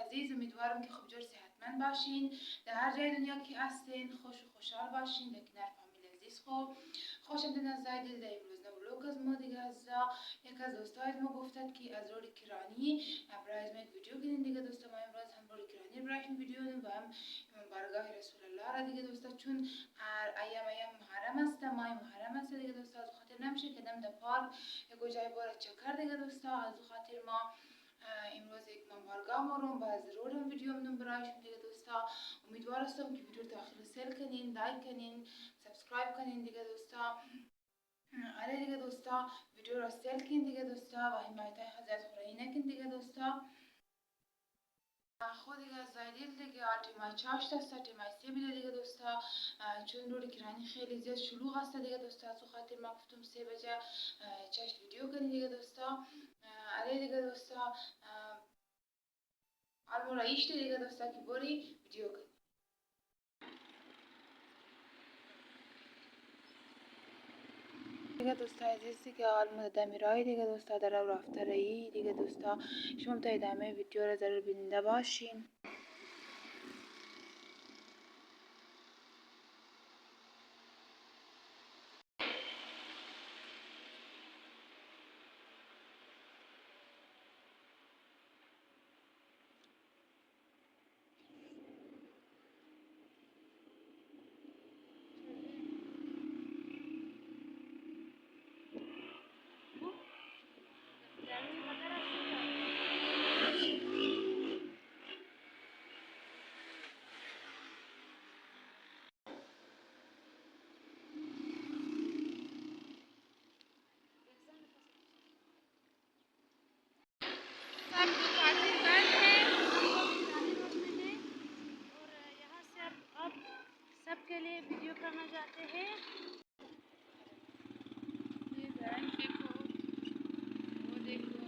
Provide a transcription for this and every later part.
عزیز، امیدوارم که خوب جور صحتمند باشین. در هر جای دنیا که هستین خوش و خوشحال باشین. در کنار فامیل عزیز خوش آمدین از زای دل. در امروز نو از ما دیگه عزیزا، یک از دوستای ما گفتند که از روی کرانی برای ما ویدیو کنین دیگه دوستا. ما امروز هم روی کرانی برایشون ویدیو دادیم و هم بارگاه رسول الله را دیگه دوستا، چون ایام محرم است، ماه محرم است دیگه دوستا. از خاطر نمیشه که دم در پارک یک جای بار چکر دیگه دوستا. از خاطر ما امروز یک بارگاه ما رو با ضرور هم ویدیو میدم برایشون دیگه دوستا. امیدوار هستم که ویدیو داخل سل کنین، لایک کنین، سابسکرایب کنین دیگه دوستا. آره دیگه دوستا، ویدیو را سل کنین دیگه دوستا و حمایت حضرت خدایی نکن دیگه دوستا. خود دیگه زایدیل دیگه تیمای چاشت است، تیمای سی بیده دیگه دوستا، چون روی کرانی خیلی زیاد شلوغ است دیگه دوستا. از خاطر ما گفتم 3 بجه چاشت ویدیو کنین دیگه دوستا. آره دیگه دوستا، آلمو رایشته دیگه دوستا که بری ویدیو کنین دیگه دوستا. عزیز دیگه آلمو دمیرای دیگه دوستا در رو رفته رایی دیگه دوستا. شما تا ادامه ویدیو رو ضرور بیننده باشین. सबके लिए वीडियो करना चाहते हैं। ये देखो, वो देखो,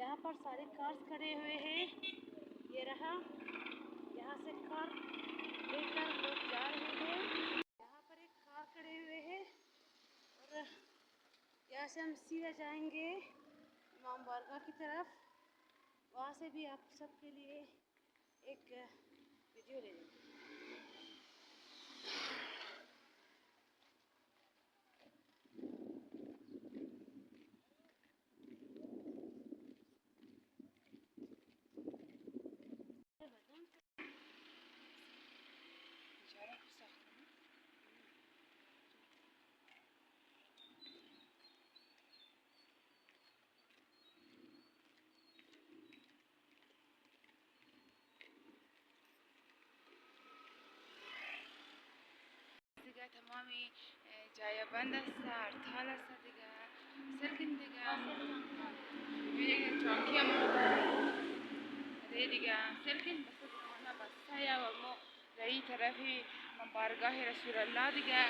यहाँ पर सारे कार्स खड़े हुए हैं। ये रहा, यहाँ से कार लेकर लोग जा रहे हैं। यहाँ पर एक कार खड़े हुए हैं और यहाँ से हम सीधा जाएंगे इमाम बारगाह की तरफ। वहाँ से भी आप सबके लिए एक वीडियो ले लेंगे। دیگه تمامی جای بند است، هرتال است دیگه. سلکن دیگه ببینید چانکی هم ده دیگه سلکن بس دکانه بسته یا و ما در این طرفی بارگاه رسول الله دیگه.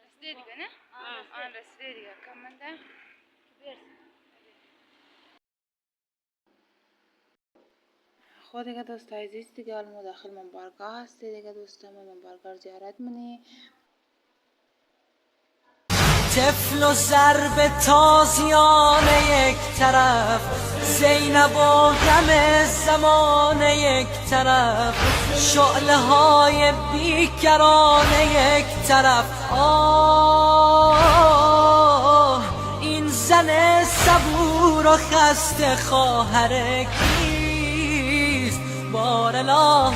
رسیده دیگه نه؟ آن رسیده دیگه. کم منده؟ خود دیگه دوست عزیز دیگه الان داخل من بارگاه هستی دیگه دوستا. من بارگاه زیارت منی. طفل و ضرب تازیان یک طرف، زینب و غم زمان یک طرف، شعله های بیکران یک طرف. این زن صبور و خسته خواهر کیست؟ بار الله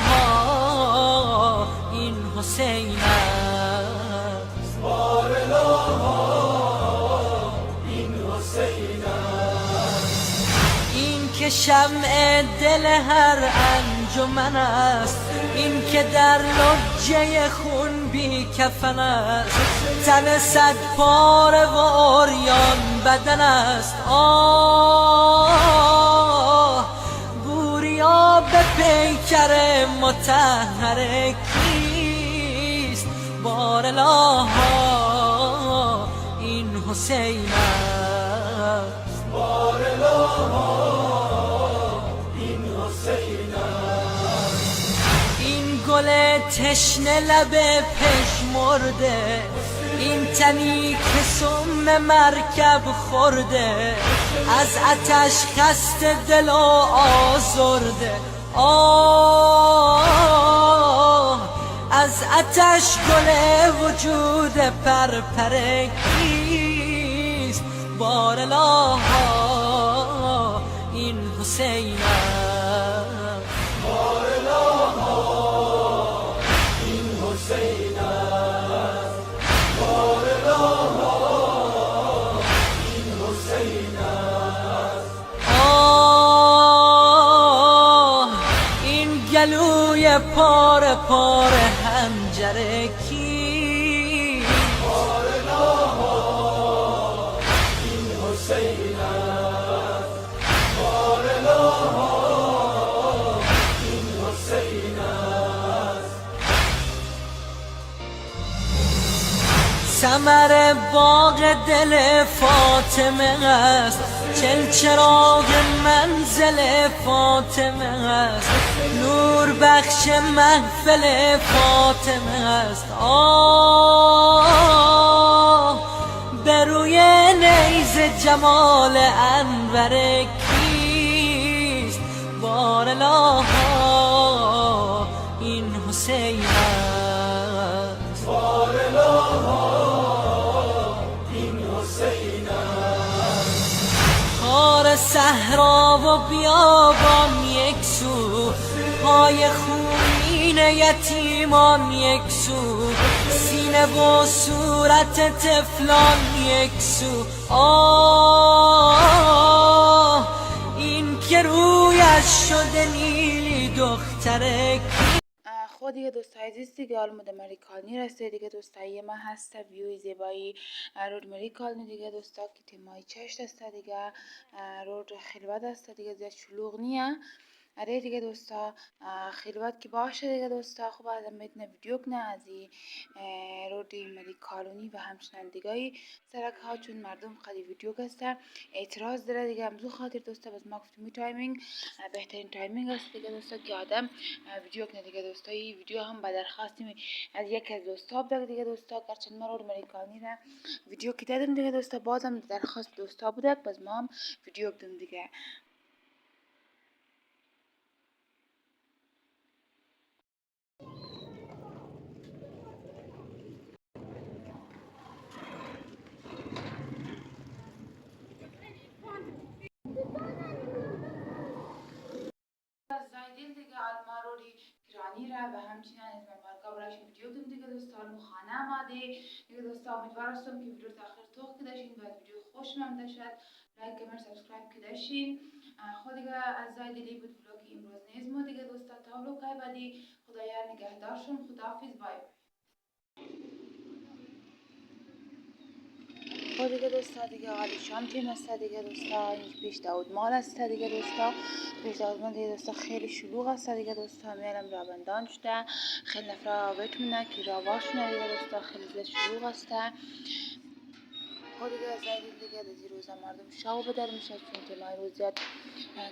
این حسین است. بار الله که شمع دل هر انجمن است، این که در لجه خون بی کفن است، تن صد پاره و عریان بدن است. بوریا به پیکر مطهر کیست؟ بار الله این حسین است. بار الله گل تشنه لب پژمرده، این تنی که سم مرکب خورده، از آتش خسته دل و آزرده. از آتش گل وجود پرپر کیست؟ بار الله این حسین است. بار الله این حسین است. بار الله این حسین است. این گلوی پاره پاره حنجر کی؟ بار الله این حسین است. بار الله این حسین است. ثمر باغ دل فاطمه است، چراغ منزل فاطمه است، نور بخش محفل فاطمه است. به روی نیز جمال انور کیست؟ بار الله این حسین است. بار الله این حسین است. خار صحرا و بیابان یک سو، پای خونین یتیمان یک سو، سینه و صورت طفلان یک سو. این که رویش شده نیلی دختر خب دیگه دوستای عزیز دیگه حالا مده مری کالنی رسته دیگه دوستای ما هسته ویوی زیبایی رود مری کالنی دیگه دوستا که تیمای چشت هسته دیگه رود خلوت هسته دیگه زیاد شلوغ نیه. آره دیگه دوستا خلوت که باشه دیگه دوستا خوب ازم میتونه ویدیو کنه از این رودی مری کالونی و همچنان دیگه سرک ها، چون مردم خیلی ویدیو گسته اعتراض داره دیگه. همزو خاطر دوستا باز ما گفتیم تایمینگ بهترین تایمینگ است دیگه دوستا که آدم ویدیو کنه دیگه دوستا. این ویدیو هم به درخواست از یک از دوستا بوده دیگه دوستا، گرچه ما رود مری کالونی را ویدیو که دادم دیگه دوستا، بازم درخواست دوستا بوده باز ما هم ویدیو بدم دیگه. زایدین دیگه ما روی پیرانی را و همچنین از مبارکا برایش ویدیو دیم دیگه دوستا. مو خانه آماده دیگه دوستا. امیدوار هستم که ویدیو تاخیر توخ کداشین و ویدیو خوش ممده شد. لایک کامنت سابسکرایب کداشین. خود دیگه از زایدلی بود ویلوگ امروز نیز ما دیگه دوستا. تا ویلوگای بعدی خدایا نگهدارشون. خداحافظ. بای بای. خب دیگه دوستا دیگه حالی شام تیم است دیگه دوستا. این پیش داود مال است دیگه دوستا. پیش داود مال دیگه دوستا خیلی شلوغ است دیگه دوستا. میرم رابندان شده خیلی نفر بتونه که راواشونه دیگه دوستا. خیلی زیاد شلوغ است. خب دیگه زایدین دیگه دزی روزا مردم شاو بدر میشه چون تیمای روز زیاد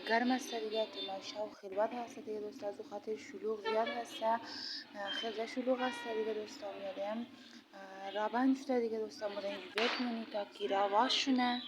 گرم است دیگه. تیمای شاو خلوت هست دیگه دوستا، از خاطر شلوغ زیاد هست. خیلی شلوغ است دیگه دوستا. میادم رابند شده دیگه دوستا. مورد این ویدیو کنید تا که راواشونه.